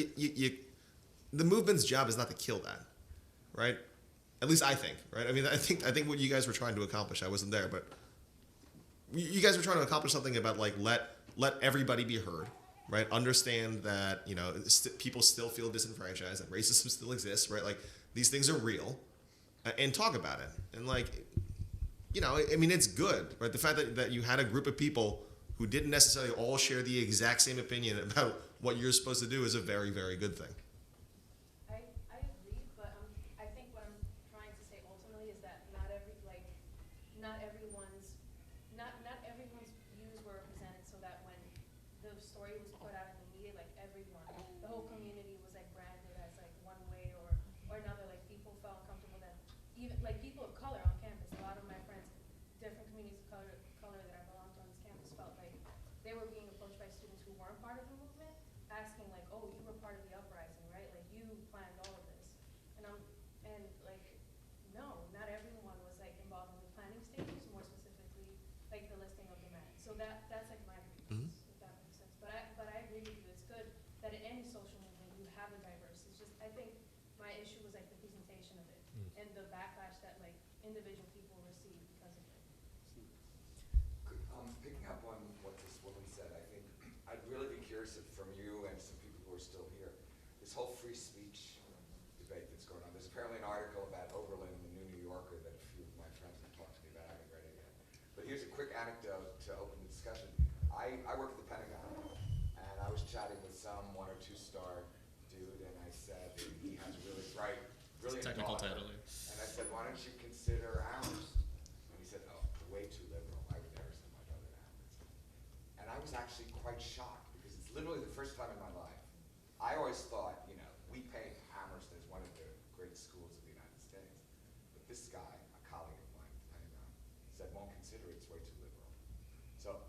The movement's job is not to kill that, right? At least I think, right? I mean, I think what you guys were trying to accomplish, I wasn't there, but you guys were trying to accomplish something about like let everybody be heard, right? Understand that people still feel disenfranchised, that racism still exists, right? Like these things are real, and talk about it. And like, I mean, it's good, right? The fact that you had a group of people who didn't necessarily all share the exact same opinion about what you're supposed to do is a very, very good thing. I agree, but I think what I'm trying to say ultimately is that not everyone's views were represented, so that when the story was put out in the media, like everyone, the whole community was like branded as like one way or another. Like people felt uncomfortable that even like people of color on campus, a lot of my friends, different communities of color that I belonged to on this campus felt like they were being approached by students who weren't part of the movement, asking like, oh, you were part of the uprising, right? Like you planned all of this. And like, no, not everyone was like involved in the planning stages, more specifically like the listing of demands. So that's like my grievance, if that makes sense. But I agree with you, it's good that in any social movement you have a diverse. It's just I think my issue was like the presentation of it and the backlash that like individual people receive because of it. Picking up on what this woman said, I think I'd really be curious if from you and some people who are still here, this whole free speech debate that's going on. There's apparently an article about Oberlin in the New Yorker that a few of my friends have talked to me about. I haven't read it yet. But here's a quick anecdote to open the discussion. I work at the Pentagon, and I was chatting with some 1 or 2 star dude, and I said he has a really bright, brilliant technical daughter. title. And I said, why don't you consider Amherst? And he said, oh, way too liberal. I would never send my daughter to Amherst. And I was actually quite shocked because it's literally the first time in my life. I always thought, we paint Amherst as one of the greatest schools of the United States. But this guy, a colleague of mine at the Pentagon, said, won't consider it, it's way too liberal. So,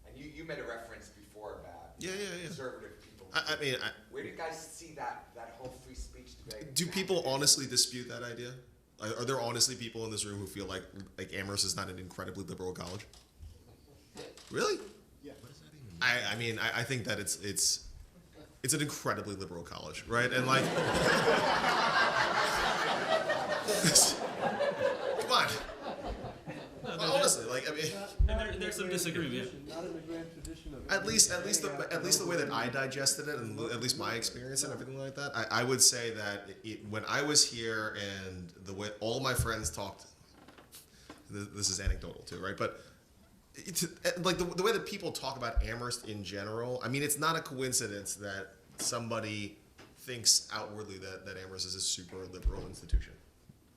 and you made a reference before about conservative people. I mean, where do you guys see that whole free speech debate? do people honestly dispute that idea? Are there honestly people in this room who feel like Amherst is not an incredibly liberal college? Really? Yeah. I mean, I think that it's an incredibly liberal college, right? And like, come on. Honestly, like, I mean, And there's some disagreement. Not in the grand tradition of at least the way that I digested it, and at least my experience and everything like that, I would say that when I was here and the way all my friends talked, this is anecdotal too, right? But like the way that people talk about Amherst in general, I mean, it's not a coincidence that somebody thinks outwardly that Amherst is a super liberal institution.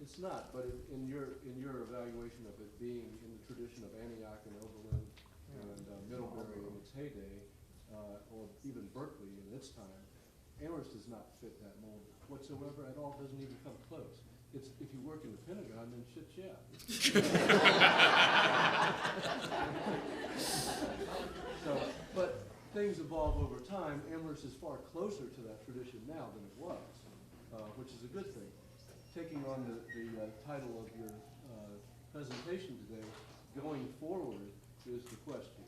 It's not, but in your evaluation of it being in the tradition of Antioch and Oberlin and Middlebury in its heyday, or even Berkeley in its time, Amherst does not fit that mold whatsoever at all. Doesn't even come close. It's if you work in the Pentagon, then shit, yeah. So, but things evolve over time. Amherst is far closer to that tradition now than it was, which is a good thing. Taking on the title of your presentation today, going forward is the question.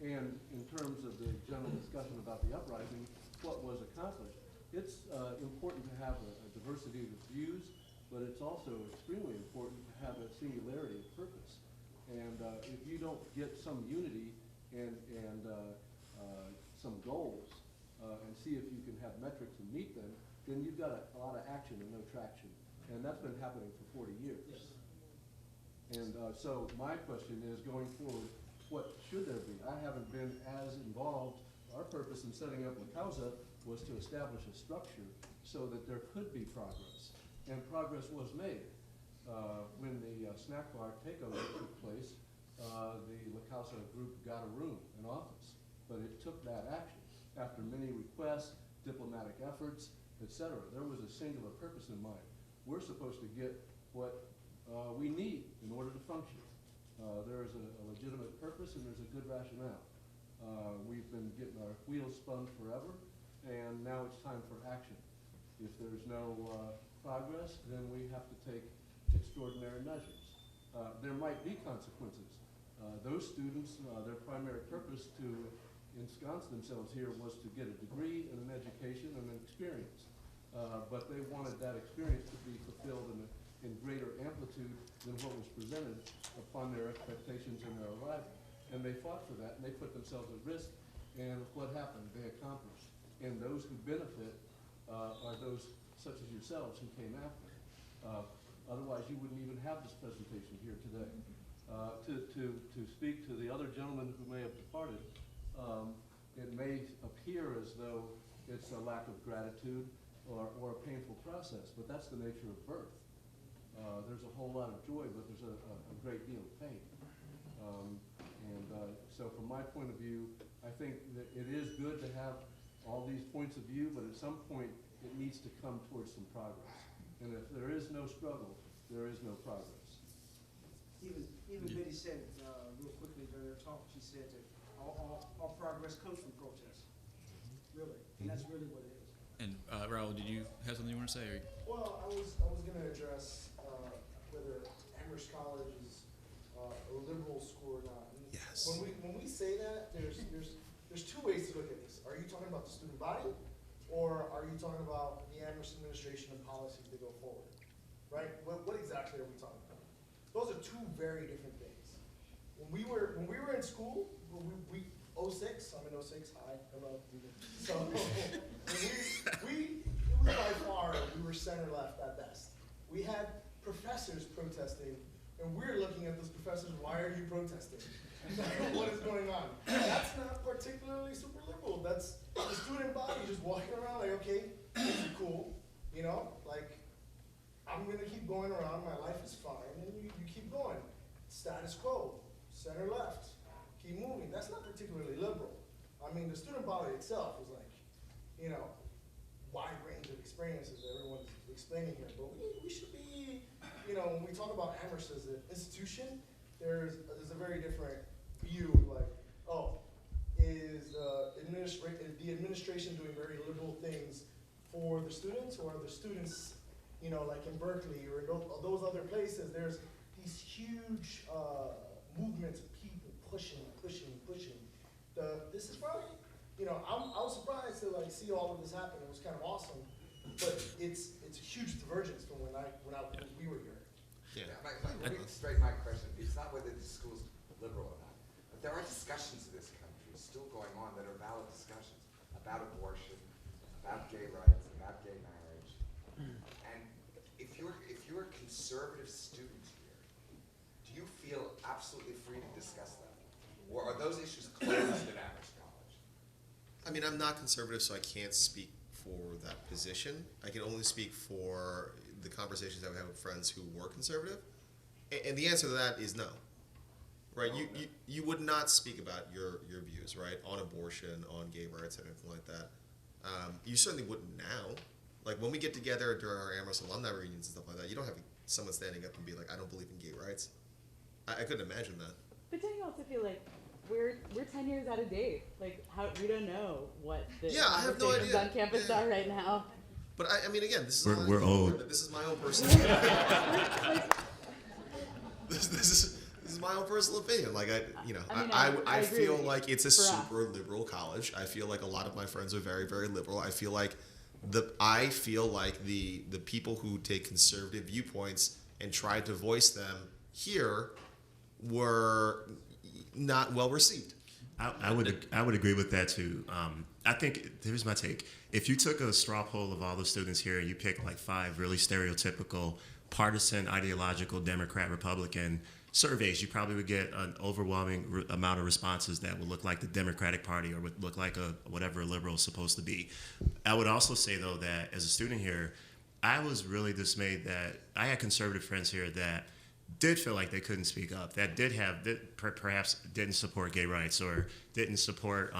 And in terms of the general discussion about the uprising, what was accomplished, it's important to have a diversity of views, but it's also extremely important to have a singularity of purpose. And if you don't get some unity and some goals and see if you can have metrics and meet them, then you've got a lot of action and no traction. And that's been happening for 40 years. Yes. And so my question is, going forward, what should there be? I haven't been as involved. Our purpose in setting up La Causa was to establish a structure so that there could be progress. And progress was made. When the snack bar takeover took place, the La Causa group got a room, an office. But it took that action. After many requests, diplomatic efforts, etc., there was a singular purpose in mind. we're supposed to get what we need in order to function. There is a legitimate purpose and there's a good rationale. We've been getting our wheels spun forever, and now it's time for action. If there's no progress, then we have to take extraordinary measures. There might be consequences. Those students, their primary purpose to ensconce themselves here was to get a degree and an education and an experience. But they wanted that experience to be fulfilled in greater amplitude than what was presented upon their expectations and their arrival. And they fought for that, and they put themselves at risk, and what happened? They accomplished. And those who benefit are those such as yourselves who came after. Otherwise, you wouldn't even have this presentation here today. To speak to the other gentleman who may have departed, it may appear as though it's a lack of gratitude or a painful process, but that's the nature of birth. There's a whole lot of joy, but there's a great deal of pain. So from my point of view, I think that it is good to have all these points of view, but at some point it needs to come towards some progress. And if there is no struggle, there is no progress. Even Biddy said real quickly during her talk, she said that all progress comes from protest. Really, and that's really what it is. And Raul, did you have something you want to say? Or? Well, I was going to address whether Amherst College is a liberal school or not. And yes. When we say that, there's two ways to look at this. Are you talking about the student body, or are you talking about the Amherst administration and policies that go forward? Right? What exactly are we talking about? Those are two very different things. When we were in school, we 06. I'm in 06. Hi, hello. So it was by far we were center left at best. We had professors protesting, and we're looking at those professors. Why are you protesting? What is going on? That's not particularly super liberal. That's the student body just walking around like, okay, this is cool, you know, like I'm gonna keep going around. My life is fine, and you keep going. Status quo, center left, keep moving. That's not particularly liberal. I mean, the student body itself is like, you know, wide range of experiences that everyone's explaining here. But we should be, you know, when we talk about Amherst as an institution, there's a very different view of like, oh, is the administration doing very liberal things for the students, or are the students, you know, like in Berkeley or in those other places, there's these huge movements of people pushing. This is probably, you know, I was surprised to like see all of this happen. It was kind of awesome, but it's a huge divergence from when we were here. Yeah. Let me straighten my question. It's not whether the school's liberal or not, but there are discussions in this country still going on that are valid discussions about abortion, about gay rights, about gay marriage. And if you're a conservative student here, do you feel absolutely free to discuss that? Or are those issues closed at Amherst College? I mean, I'm not conservative, so I can't speak for that position. I can only speak for the conversations I would have with friends who were conservative. And the answer to that is no. Right? You would not speak about your views, right, on abortion, on gay rights, and anything like that. You certainly wouldn't now. Like, when we get together during our Amherst alumni reunions and stuff like that, you don't have someone standing up and be like, I don't believe in gay rights. I couldn't imagine that. But don't you also feel like we're 10 years out of date? Like, we don't know what the I have no idea. on campus are right now. But I mean, again, this is we're old. This is my own personal. this is my own personal opinion. Like I feel like it's a super liberal college. I feel like a lot of my friends are very, very liberal. I feel like the people who take conservative viewpoints and try to voice them here were not well received. I would agree with that too. I think here's my take. If you took a straw poll of all the students here and you picked like 5 really stereotypical partisan ideological Democrat Republican surveys, you probably would get an overwhelming amount of responses that would look like the Democratic Party or would look like whatever a liberal is supposed to be. I would also say though that as a student here, I was really dismayed that I had conservative friends here that did feel like they couldn't speak up, that perhaps didn't support gay rights or didn't support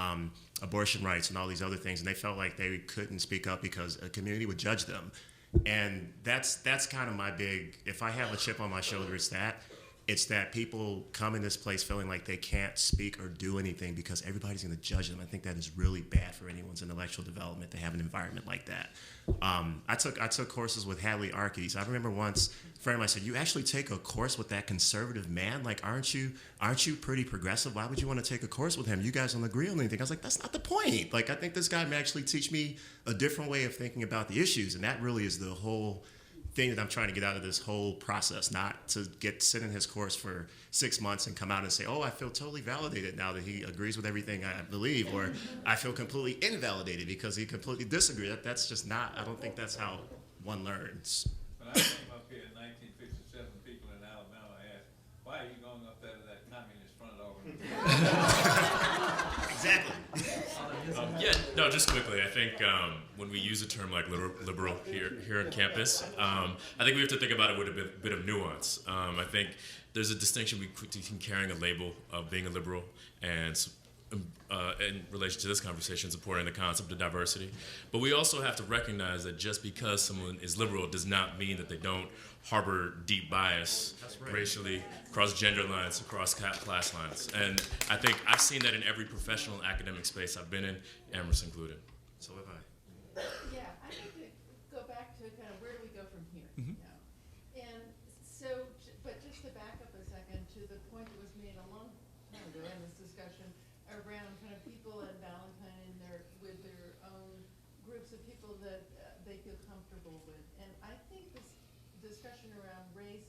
abortion rights and all these other things, and they felt like they couldn't speak up because a community would judge them. And that's kind of my big, if I have a chip on my shoulder, it's that people come in this place feeling like they can't speak or do anything because everybody's going to judge them. I think that is really bad for anyone's intellectual development to have an environment like that. I took courses with Hadley Arkes. I remember once a friend of mine said, "You actually take a course with that conservative man? Like, aren't you pretty progressive? Why would you want to take a course with him? You guys don't agree on anything." I was like, "That's not the point. Like, I think this guy may actually teach me a different way of thinking about the issues," and that really is the whole thing that I'm trying to get out of this whole process, not to sit in his course for 6 months and come out and say, "Oh, I feel totally validated now that he agrees with everything I believe," or "I feel completely invalidated because he completely disagrees." That's just not, I don't think that's how one learns. When I came up here in 1957, people in Alabama asked, "Why are you going up there to that communist front organization?" Exactly. Yeah, no, just quickly, I think when we use a term like liberal here on campus, I think we have to think about it with a bit of nuance. I think there's a distinction between carrying a label of being a liberal and in relation to this conversation, supporting the concept of diversity. But we also have to recognize that just because someone is liberal does not mean that they don't harbor deep bias racially, across gender lines, across class lines. And I think I've seen that in every professional academic space I've been in, Amherst included. So have I. Yeah, I'd like to go back to kind of where do we go from here Mhm. now? And so, but just to back up a second to the point that was made a long time ago in this discussion around kind of people at Valentine with their own groups of people that they feel comfortable with. And I think this discussion around race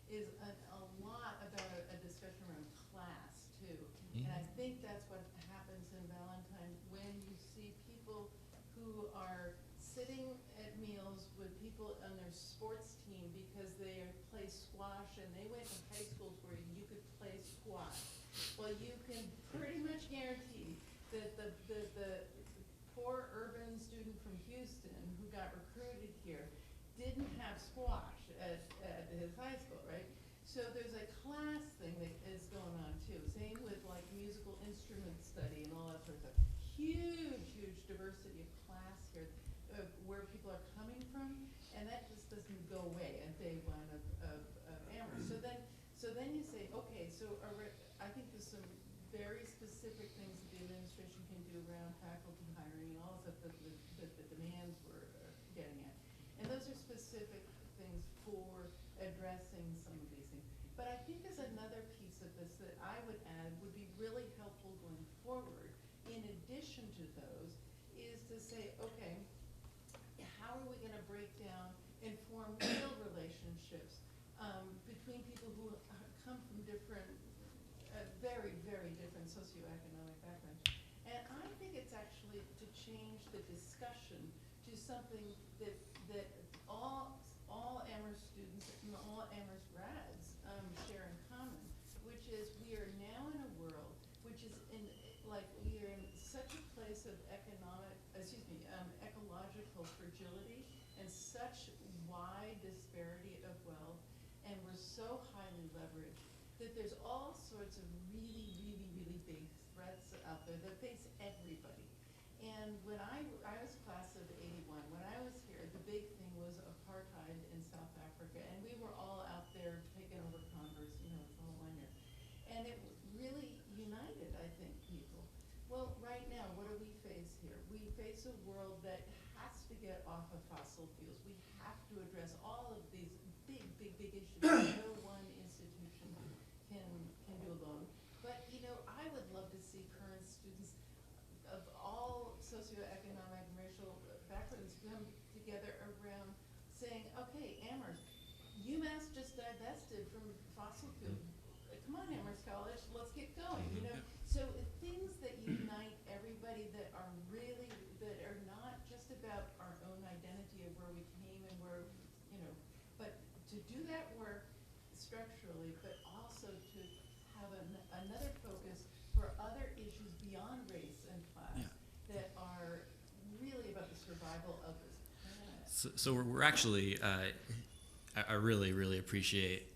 is a lot about a discussion around class too. And I think that's what happens in Valentine when you see people who are sitting at meals with people on their sports team because they play squash and they went to high schools where you could play squash. Well, you can pretty much guarantee that the poor urban student from Houston who got recruited here didn't have squash at his high school, right? So there's a class thing that is going on too. Same with like musical instrument study and all that sort of stuff. Huge diversity of class here, where people are coming from, and that just doesn't go away at day one of Amherst. So then you say, okay, so I think there's some very specific things that the administration can do around faculty hiring and all of that the demands were getting at. And those are specific things for addressing some of these things. But I think there's another piece of this that I would add would be really helpful going forward, in addition to those, is to say, okay, how are we going to break down and form real relationships between people who come from different, very different socioeconomic backgrounds? And I think it's actually to change the discussion to something that all Amherst students and all Amherst grads share in common, which is we are now in a world which is we are in such a place of ecological fragility and such wide disparity of wealth, and we're so highly leveraged that there's all sorts of really big threats out there that face everybody. And when I was class of '81, when I was here, the big thing was apartheid in South Africa, and we were all out there taking over Converse, the whole line here. And it really united, I think, people. Well, right now, what do we face here? We face a world that has to get off of fossil fuels. We have to address all of these big issues that no one institution can do alone. But, I would love to see current students of all socioeconomic and racial backgrounds come together around saying, okay, Amherst, UMass just divested from fossil fuel. Come on, Amherst College, let's get going, So things that unite everybody that are not just about our own identity of where we came and where, but to do that work structurally, but also to have another focus for other issues beyond race and class that are really about the survival of this planet. So we're actually, I really appreciate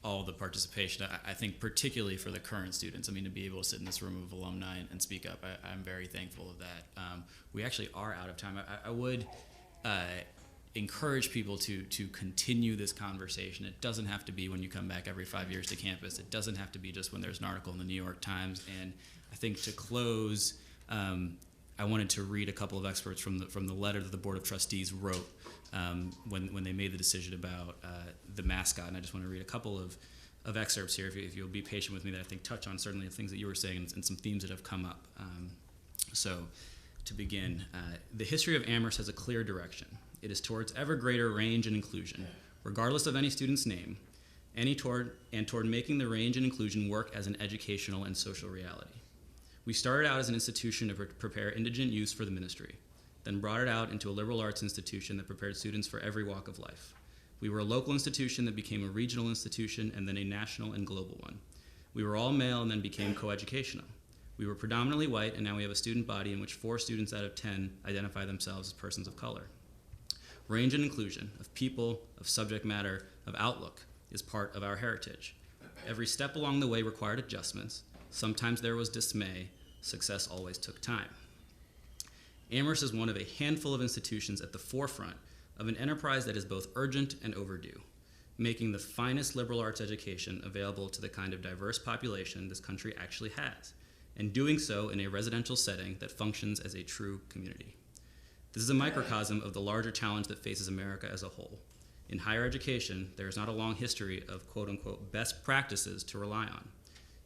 all the participation. I think particularly for the current students, to be able to sit in this room of alumni and speak up, I'm very thankful of that. We actually are out of time. I would encourage people to continue this conversation. It doesn't have to be when you come back every 5 years to campus. It doesn't have to be just when there's an article in the New York Times. And I think to close, I wanted to read a couple of excerpts from the letter that the Board of Trustees wrote when they made the decision about the mascot. And I just want to read a couple of excerpts here, if you'll be patient with me, that I think touch on certainly the things that you were saying and some themes that have come up. So to begin, the history of Amherst has a clear direction. It is towards ever greater range and inclusion, regardless of any student's name, toward making the range and inclusion work as an educational and social reality. We started out as an institution to prepare indigent youths for the ministry, then brought it out into a liberal arts institution that prepared students for every walk of life. We were a local institution that became a regional institution and then a national and global one. We were all male and then became coeducational. We were predominantly white, and now we have a student body in which 4 students out of 10 identify themselves as persons of color. Range and inclusion of people, of subject matter, of outlook is part of our heritage. Every step along the way required adjustments. Sometimes there was dismay. Success always took time. Amherst is one of a handful of institutions at the forefront of an enterprise that is both urgent and overdue, making the finest liberal arts education available to the kind of diverse population this country actually has, and doing so in a residential setting that functions as a true community. This is a microcosm of the larger challenge that faces America as a whole. In higher education, there is not a long history of quote-unquote best practices to rely on.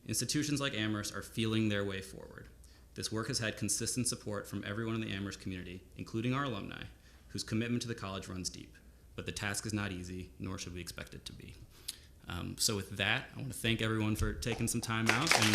Institutions like Amherst are feeling their way forward. This work has had consistent support from everyone in the Amherst community, including our alumni, whose commitment to the college runs deep. But the task is not easy, nor should we expect it to be. So with that, I want to thank everyone for taking some time out. And